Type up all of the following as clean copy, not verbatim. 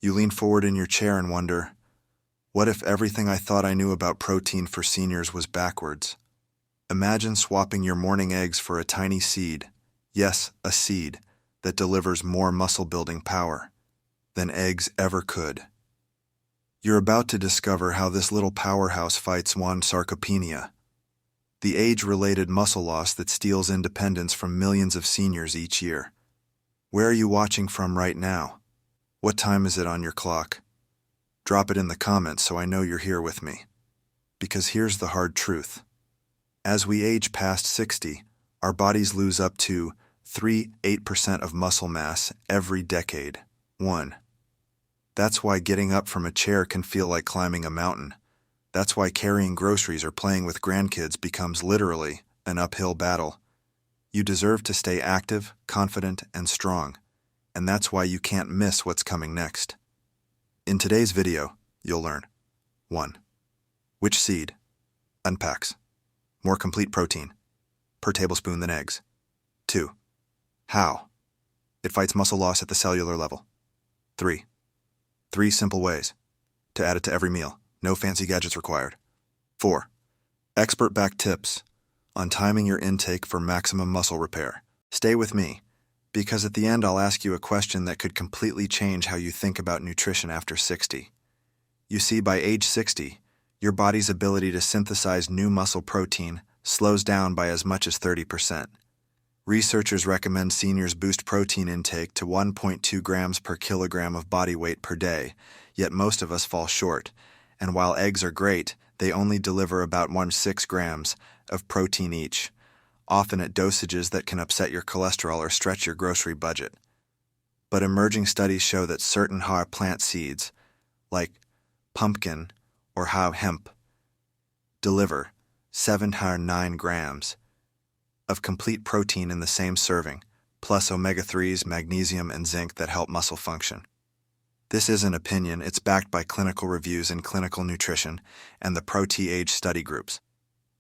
You lean forward in your chair and wonder, what if everything I thought I knew about protein for seniors was backwards? Imagine swapping your morning eggs for a tiny seed, yes, a seed, that delivers more muscle-building power than eggs ever could. You're about to discover how this little powerhouse fights sarcopenia, the age-related muscle loss that steals independence from millions of seniors each year. Where are you watching from right now? What time is it on your clock? Drop it in the comments so I know you're here with me. Because here's the hard truth. As we age past 60, our bodies lose up to 3–8% of muscle mass every decade. 1. That's why getting up from a chair can feel like climbing a mountain. That's why carrying groceries or playing with grandkids becomes literally an uphill battle. You deserve to stay active, confident, and strong. And that's why you can't miss what's coming next. In today's video, you'll learn 1. Which seed unpacks more complete protein per tablespoon than eggs. 2. How it fights muscle loss at the cellular level. 3. 3 simple ways to add it to every meal, no fancy gadgets required. 4. Expert-backed tips on timing your intake for maximum muscle repair. Stay with me, because at the end I'll ask you a question that could completely change how you think about nutrition after 60. You see, by age 60, your body's ability to synthesize new muscle protein slows down by as much as 30%. Researchers recommend seniors boost protein intake to 1.2 grams per kilogram of body weight per day, yet most of us fall short, and while eggs are great, they only deliver about 1.6 grams of protein each, often at dosages that can upset your cholesterol or stretch your grocery budget. But emerging studies show that certain plant seeds, like pumpkin or hemp, deliver 7–9 grams of complete protein in the same serving, plus omega-3s, magnesium, and zinc that help muscle function. This isn't opinion, it's backed by clinical reviews in clinical nutrition and the Pro-T-Age study groups.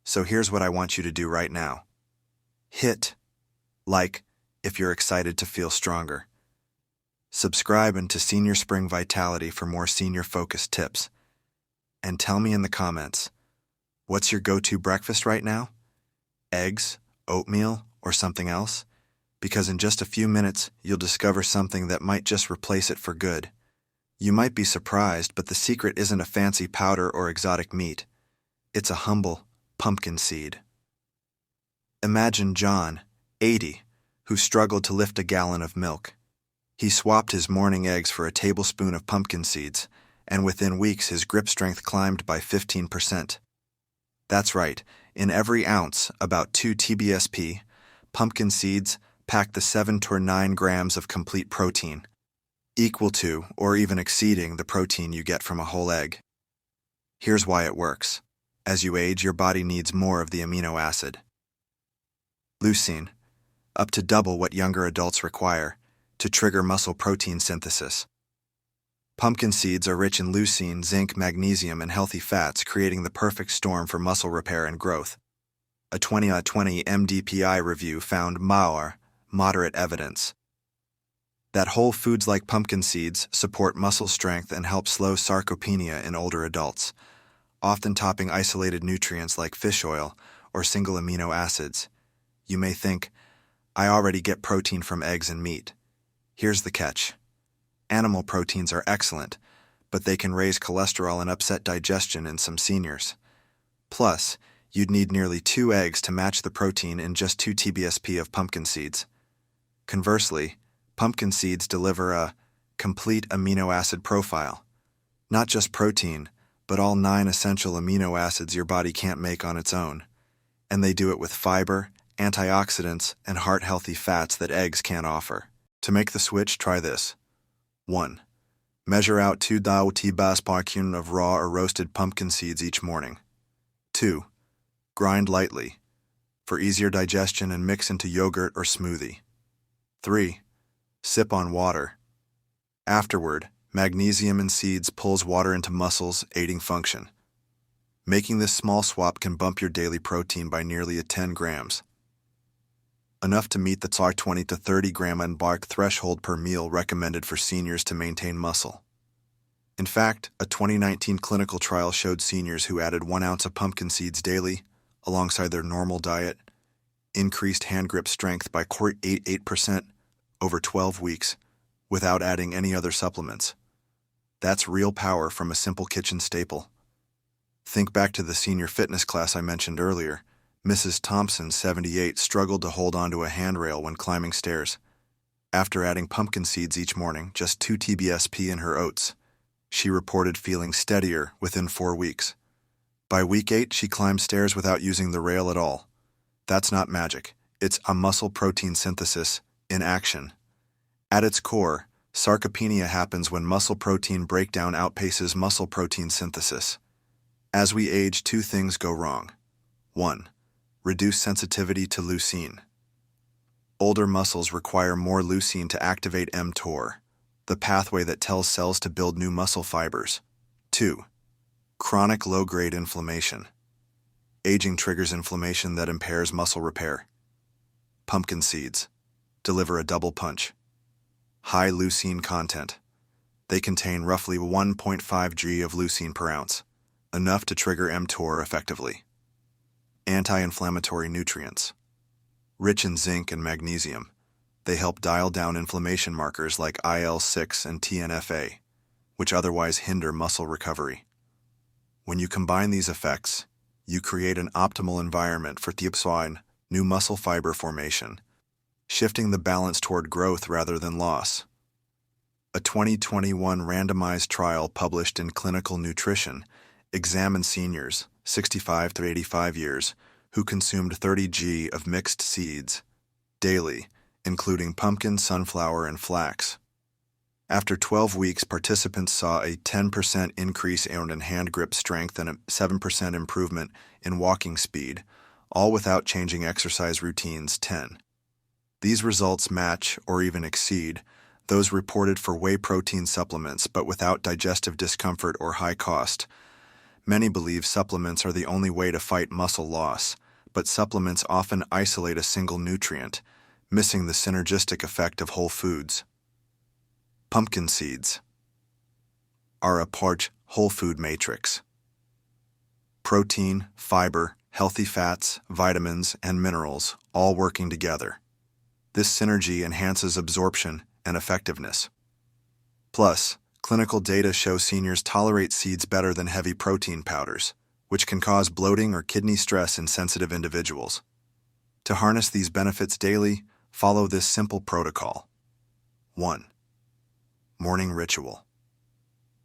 So here's what I want you to do right now. Hit like if you're excited to feel stronger. Subscribe into Senior Spring Vitality for more senior-focused tips. And tell me in the comments, what's your go-to breakfast right now? Eggs, oatmeal, or something else? Because in just a few minutes, you'll discover something that might just replace it for good. You might be surprised, but the secret isn't a fancy powder or exotic meat. It's a humble pumpkin seed. Imagine John, 80, who struggled to lift a gallon of milk. He swapped his morning eggs for a tablespoon of pumpkin seeds, and within weeks his grip strength climbed by 15%. That's right, in every ounce, about 2 TBSP, pumpkin seeds pack the 7–9 grams of complete protein, equal to or even exceeding the protein you get from a whole egg. Here's why it works. As you age, your body needs more of the amino acid leucine, up to double what younger adults require, to trigger muscle protein synthesis. Pumpkin seeds are rich in leucine, zinc, magnesium, and healthy fats, creating the perfect storm for muscle repair and growth. A 2020 MDPI review found moderate evidence that whole foods like pumpkin seeds support muscle strength and help slow sarcopenia in older adults, often topping isolated nutrients like fish oil or single amino acids. You may think, I already get protein from eggs and meat. Here's the catch. Animal proteins are excellent, but they can raise cholesterol and upset digestion in some seniors. Plus, you'd need nearly 2 eggs to match the protein in just 2 TBSP of pumpkin seeds. Conversely, pumpkin seeds deliver a complete amino acid profile. Not just protein, but all 9 essential amino acids your body can't make on its own. And they do it with fiber, antioxidants, and heart-healthy fats that eggs can't offer. To make the switch, try this. 1. Measure out 2 tablespoons of raw or roasted pumpkin seeds each morning. 2. Grind lightly for easier digestion and mix into yogurt or smoothie. 3. Sip on water. Afterward, magnesium in seeds pulls water into muscles, aiding function. Making this small swap can bump your daily protein by nearly 10 grams. Enough to meet the 20 to 30 gram embark threshold per meal recommended for seniors to maintain muscle. In fact, a 2019 clinical trial showed seniors who added 1 ounce of pumpkin seeds daily, alongside their normal diet, increased hand grip strength by 88% over 12 weeks without adding any other supplements. That's real power from a simple kitchen staple. Think back to the senior fitness class I mentioned earlier. Mrs. Thompson, 78, struggled to hold onto a handrail when climbing stairs. After adding pumpkin seeds each morning, just 2 TBSP in her oats, she reported feeling steadier within 4 weeks. By week 8, she climbed stairs without using the rail at all. That's not magic. It's a muscle protein synthesis in action. At its core, sarcopenia happens when muscle protein breakdown outpaces muscle protein synthesis. As we age, 2 things go wrong. 1. Reduced sensitivity to leucine. Older muscles require more leucine to activate mTOR, the pathway that tells cells to build new muscle fibers. 2. Chronic low-grade inflammation. Aging triggers inflammation that impairs muscle repair. Pumpkin seeds deliver a double punch. High leucine content. They contain roughly 1.5 g of leucine per ounce, enough to trigger mTOR effectively. Anti-inflammatory nutrients. Rich in zinc and magnesium, they help dial down inflammation markers like IL-6 and TNF-A, which otherwise hinder muscle recovery. When you combine these effects, you create an optimal environment for thiopsine, new muscle fiber formation, shifting the balance toward growth rather than loss. A 2021 randomized trial published in Clinical Nutrition examined seniors, 65 to 85 years, who consumed 30 g of mixed seeds daily, including pumpkin, sunflower, and flax. After 12 weeks, participants saw a 10% increase in hand grip strength and a 7% improvement in walking speed, all without changing exercise routines. 10. These results match, or even exceed, those reported for whey protein supplements, but without digestive discomfort or high cost. Many believe supplements are the only way to fight muscle loss, but supplements often isolate a single nutrient, missing the synergistic effect of whole foods. Pumpkin seeds are a large whole food matrix. Protein, fiber, healthy fats, vitamins, and minerals all working together. This synergy enhances absorption and effectiveness. Plus, clinical data show seniors tolerate seeds better than heavy protein powders, which can cause bloating or kidney stress in sensitive individuals. To harness these benefits daily, follow this simple protocol. 1. Morning ritual.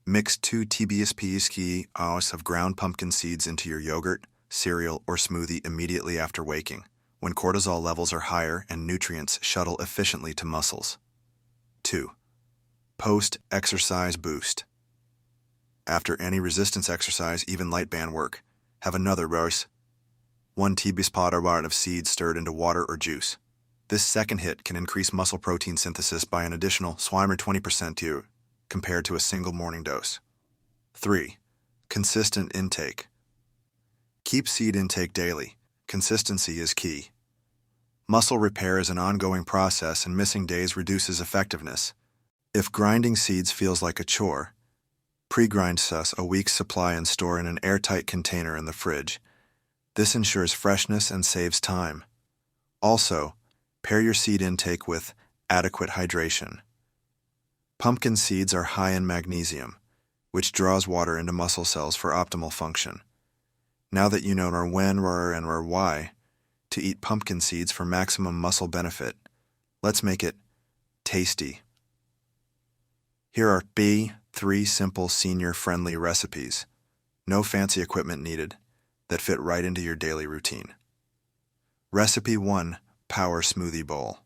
Mix 2 TBSP of ground pumpkin seeds into your yogurt, cereal, or smoothie immediately after waking, when cortisol levels are higher and nutrients shuttle efficiently to muscles. 2. Post-exercise boost. After any resistance exercise, even light band work, have another roast. 1 teaspoon of seeds stirred into water or juice. This second hit can increase muscle protein synthesis by an additional 20% compared to a single morning dose. 3. Consistent intake. Keep seed intake daily. Consistency is key. Muscle repair is an ongoing process, and missing days reduces effectiveness. If grinding seeds feels like a chore, pre-grind us a week's supply and store in an airtight container in the fridge. This ensures freshness and saves time. Also, pair your seed intake with adequate hydration. Pumpkin seeds are high in magnesium, which draws water into muscle cells for optimal function. Now that you know when, where, and why to eat pumpkin seeds for maximum muscle benefit, let's make it tasty. Here are 3 simple senior-friendly recipes, no fancy equipment needed, that fit right into your daily routine. Recipe 1. Power Smoothie Bowl.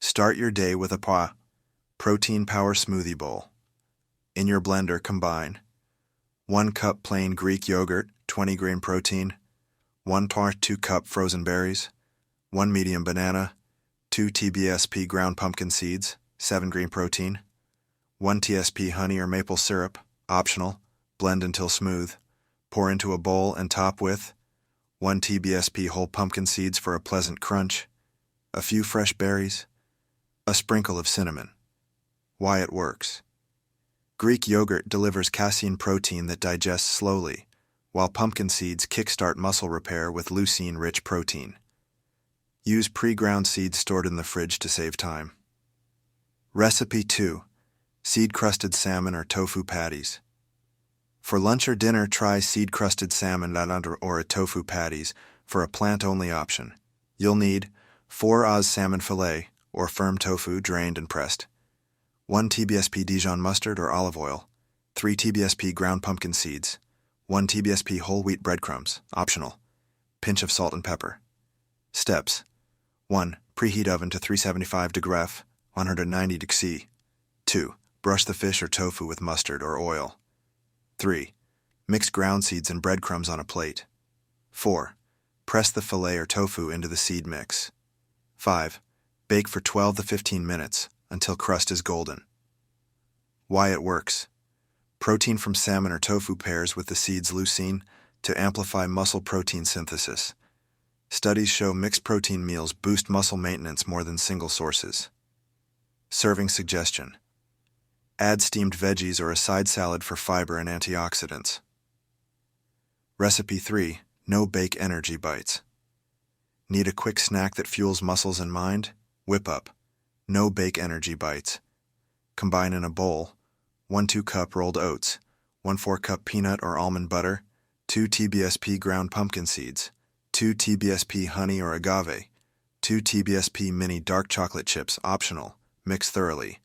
Start your day with a Protein Power Smoothie Bowl. In your blender, combine 1 cup plain Greek yogurt, 20-grain protein, 2 cup frozen berries, 1 medium banana, 2 TBSP ground pumpkin seeds, 7-grain protein, 1 TSP honey or maple syrup, optional, blend until smooth, pour into a bowl and top with 1 TBSP whole pumpkin seeds for a pleasant crunch, a few fresh berries, a sprinkle of cinnamon. Why it works. Greek yogurt delivers casein protein that digests slowly, while pumpkin seeds kickstart muscle repair with leucine-rich protein. Use pre-ground seeds stored in the fridge to save time. Recipe 2. Seed-crusted salmon or tofu patties. For lunch or dinner, try seed-crusted salmon or a tofu patties for a plant-only option. You'll need 4 oz salmon fillet or firm tofu drained and pressed, 1 TBSP Dijon mustard or olive oil, 3 TBSP ground pumpkin seeds, 1 TBSP whole wheat breadcrumbs, optional, pinch of salt and pepper. Steps: 1. Preheat oven to 375 degrees, 190 degrees. 2. Brush the fish or tofu with mustard or oil. 3. Mix ground seeds and breadcrumbs on a plate. 4. Press the fillet or tofu into the seed mix. 5. Bake for 12 to 15 minutes until crust is golden. Why it works. Protein from salmon or tofu pairs with the seed's leucine to amplify muscle protein synthesis. Studies show mixed protein meals boost muscle maintenance more than single sources. Serving suggestion: add steamed veggies or a side salad for fiber and antioxidants. Recipe 3. No-bake energy bites. Need a quick snack that fuels muscles and mind? Whip up no-bake energy bites. Combine in a bowl 1/2 cup rolled oats, 1/4 cup peanut or almond butter, 2 TBSP ground pumpkin seeds, 2 TBSP honey or agave, 2 TBSP mini dark chocolate chips, optional. Mix thoroughly.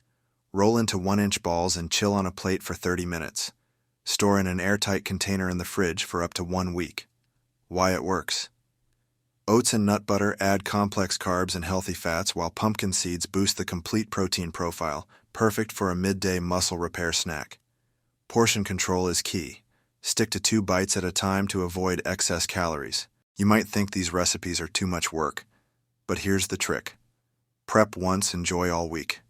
Roll into 1-inch balls and chill on a plate for 30 minutes. Store in an airtight container in the fridge for up to 1 week. Why it works. Oats and nut butter add complex carbs and healthy fats, while pumpkin seeds boost the complete protein profile, perfect for a midday muscle repair snack. Portion control is key. Stick to 2 bites at a time to avoid excess calories. You might think these recipes are too much work, but here's the trick. Prep once, enjoy all week.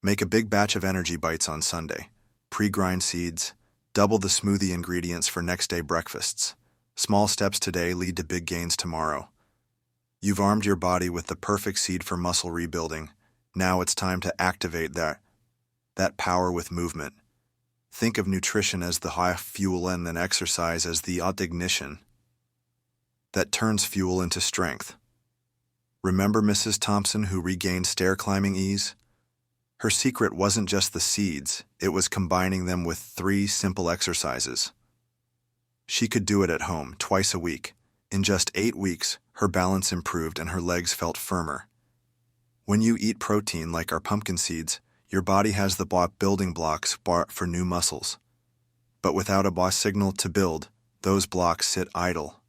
Make a big batch of energy bites on Sunday. Pre-grind seeds. Double the smoothie ingredients for next-day breakfasts. Small steps today lead to big gains tomorrow. You've armed your body with the perfect seed for muscle rebuilding. Now it's time to activate that power with movement. Think of nutrition as the high fuel and then exercise as the ignition that turns fuel into strength. Remember Mrs. Thompson, who regained stair-climbing ease? Her secret wasn't just the seeds, it was combining them with 3 simple exercises. She could do it at home, twice a week. In just 8 weeks, her balance improved and her legs felt firmer. When you eat protein like our pumpkin seeds, your body has the building blocks for new muscles. But without a boss signal to build, those blocks sit idle.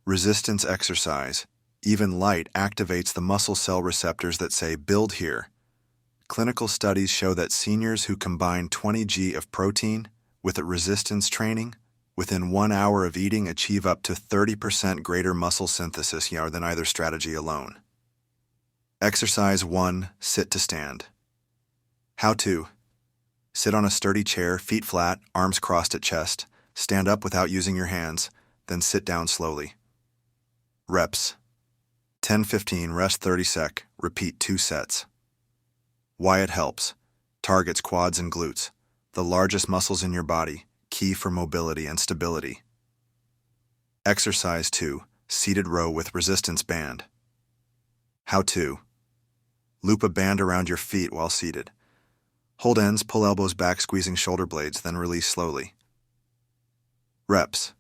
Resistance exercise, even light, activates the muscle cell receptors that say, build here. Clinical studies show that seniors who combine 20 g of protein with a resistance training within 1 hour of eating achieve up to 30% greater muscle synthesis than either strategy alone. Exercise 1. Sit to stand. How to. Sit on a sturdy chair, feet flat, arms crossed at chest. Stand up without using your hands, then sit down slowly. Reps. 10-15, rest 30 sec, repeat 2 sets. Why it helps. Targets quads and glutes, the largest muscles in your body, key for mobility and stability. Exercise 2. Seated row with resistance band. How to. Loop a band around your feet while seated. Hold ends, pull elbows back, squeezing shoulder blades, then release slowly. Reps.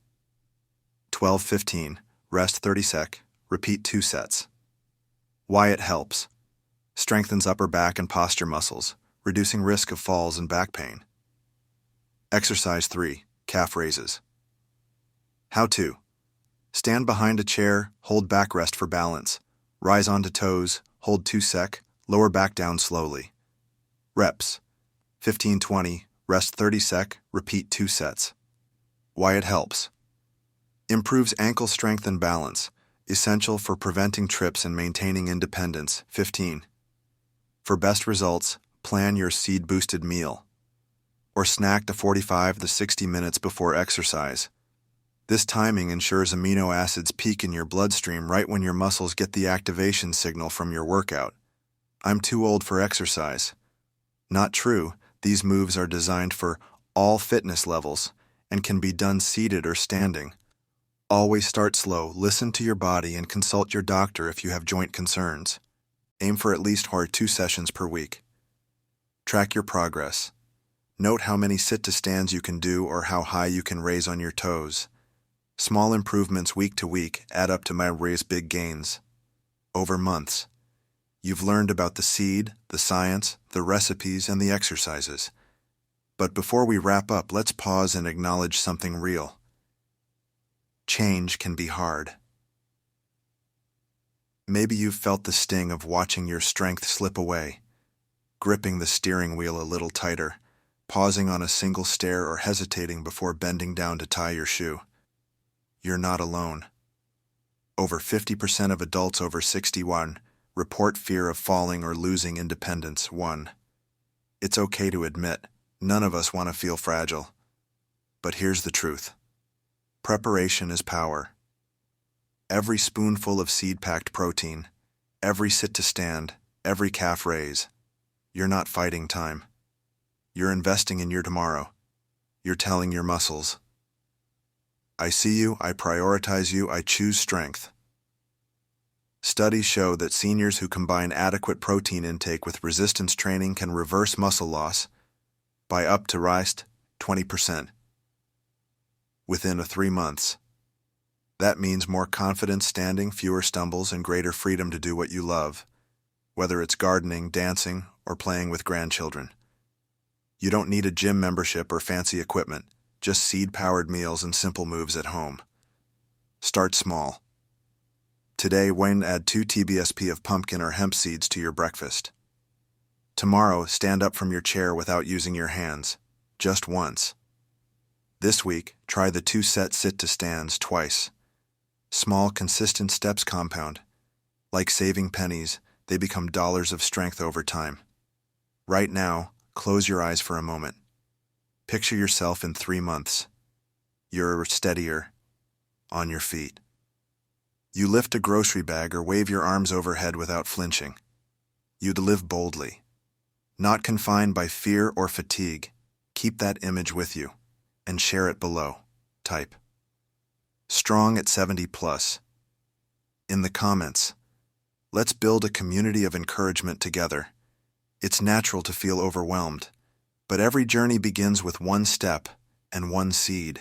12-15, rest 30 sec, repeat 2 sets. Why it helps. Strengthens upper back and posture muscles, reducing risk of falls and back pain. Exercise 3. Calf raises. How to. Stand behind a chair, hold backrest for balance. Rise onto toes, hold 2 sec, lower back down slowly. Reps. 15-20, rest 30 sec, repeat 2 sets. Why it helps. Improves ankle strength and balance, essential for preventing trips and maintaining independence. 15. For best results, plan your seed-boosted meal, or snack to 45 to 60 minutes before exercise. This timing ensures amino acids peak in your bloodstream right when your muscles get the activation signal from your workout. I'm too old for exercise. Not true, These moves are designed for all fitness levels and can be done seated or standing. Always start slow, listen to your body, and consult your doctor if you have joint concerns. Aim for at least 2 sessions per week. Track your progress. Note how many sit-to-stands you can do or how high you can raise on your toes. Small improvements week to week add up to raise big gains. Over months, you've learned about the seed, the science, the recipes, and the exercises. But before we wrap up, let's pause and acknowledge something real. Change can be hard. Maybe you've felt the sting of watching your strength slip away, gripping the steering wheel a little tighter, pausing on a single stair, or hesitating before bending down to tie your shoe. You're not alone. Over 50% of adults over 61 report fear of falling or losing independence. 1. It's okay to admit, none of us want to feel fragile. But here's the truth. Preparation is power. Every spoonful of seed-packed protein, every sit-to-stand, every calf raise, you're not fighting time. You're investing in your tomorrow. You're telling your muscles, I see you, I prioritize you, I choose strength. Studies show that seniors who combine adequate protein intake with resistance training can reverse muscle loss by up to 20% within 3 months. That means more confidence standing, fewer stumbles, and greater freedom to do what you love, whether it's gardening, dancing, or playing with grandchildren. You don't need a gym membership or fancy equipment, just seed-powered meals and simple moves at home. Start small. Today, add 2 TBSP of pumpkin or hemp seeds to your breakfast. Tomorrow, stand up from your chair without using your hands, just once. This week, try the 2-set sit-to-stands twice. Small, consistent steps compound. Like saving pennies, they become dollars of strength over time. Right now, close your eyes for a moment. Picture yourself in 3 months. You're steadier, on your feet. You lift a grocery bag or wave your arms overhead without flinching. You'd live boldly. Not confined by fear or fatigue. Keep that image with you and share it below. Type strong at 70 plus in the comments. Let's build a community of encouragement together. It's natural to feel overwhelmed, but every journey begins with one step and one seed.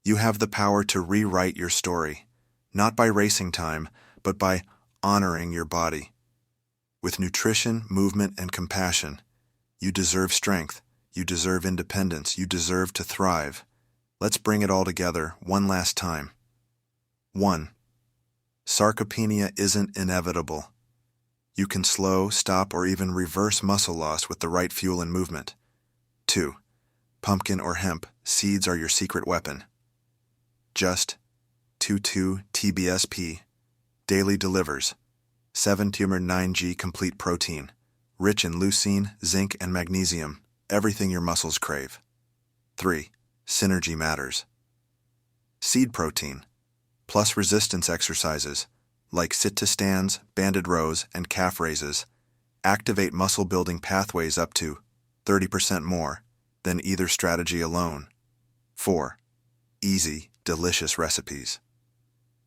You have the power to rewrite your story, not by racing time, but by honoring your body. With nutrition, movement, and compassion, you deserve strength, you deserve independence, you deserve to thrive. Let's bring it all together one last time. 1. Sarcopenia isn't inevitable. You can slow, stop, or even reverse muscle loss with the right fuel and movement. 2. Pumpkin or hemp seeds are your secret weapon. Just 22 TBSP daily delivers 7 tumor 9G complete protein, rich in leucine, zinc, and magnesium, everything your muscles crave. 3. Synergy matters. Seed protein, plus resistance exercises, like sit-to-stands, banded rows, and calf raises, activate muscle-building pathways up to 30% more than either strategy alone. 4. Easy, delicious recipes.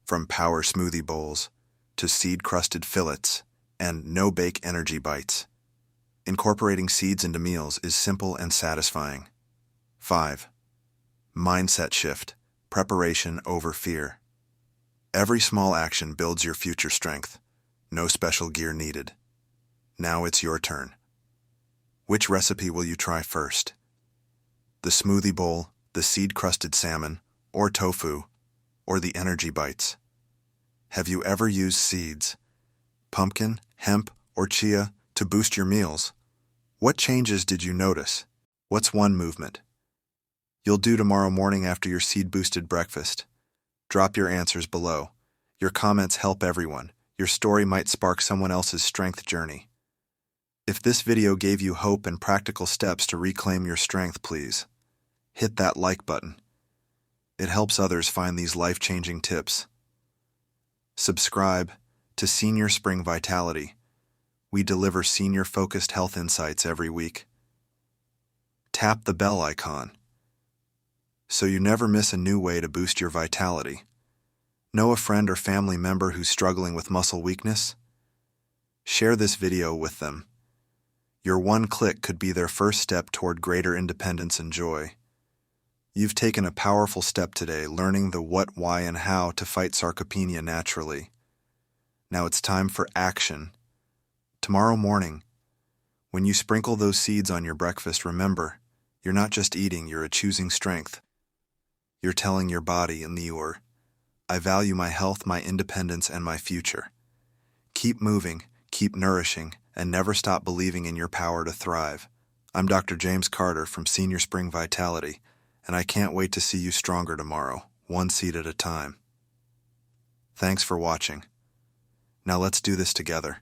From power smoothie bowls to seed-crusted fillets and no-bake energy bites. Incorporating seeds into meals is simple and satisfying. 5. Mindset shift, preparation over fear. Every small action builds your future strength. No special gear needed. Now it's your turn. Which recipe will you try first? The smoothie bowl, the seed-crusted salmon, or tofu, or the energy bites? Have you ever used seeds, pumpkin, hemp, or chia, to boost your meals? What changes did you notice? What's one movement you'll do tomorrow morning after your seed-boosted breakfast? Drop your answers below. Your comments help everyone. Your story might spark someone else's strength journey. If this video gave you hope and practical steps to reclaim your strength, please hit that like button. It helps others find these life-changing tips. Subscribe to Senior Spring Vitality. We deliver senior-focused health insights every week. tap the bell icon so you never miss a new way to boost your vitality. Know a friend or family member who's struggling with muscle weakness? Share this video with them. Your one click could be their first step toward greater independence and joy. You've taken a powerful step today, learning the what, why, and how to fight sarcopenia naturally. Now it's time for action. Tomorrow morning, when you sprinkle those seeds on your breakfast, remember, you're not just eating, you're choosing strength. You're telling your body and your, I value my health, my independence, and my future. Keep moving, keep nourishing, and never stop believing in your power to thrive. I'm Dr. James Carter from Senior Spring Vitality, and I can't wait to see you stronger tomorrow, one seed at a time. Thanks for watching. Now let's do this together.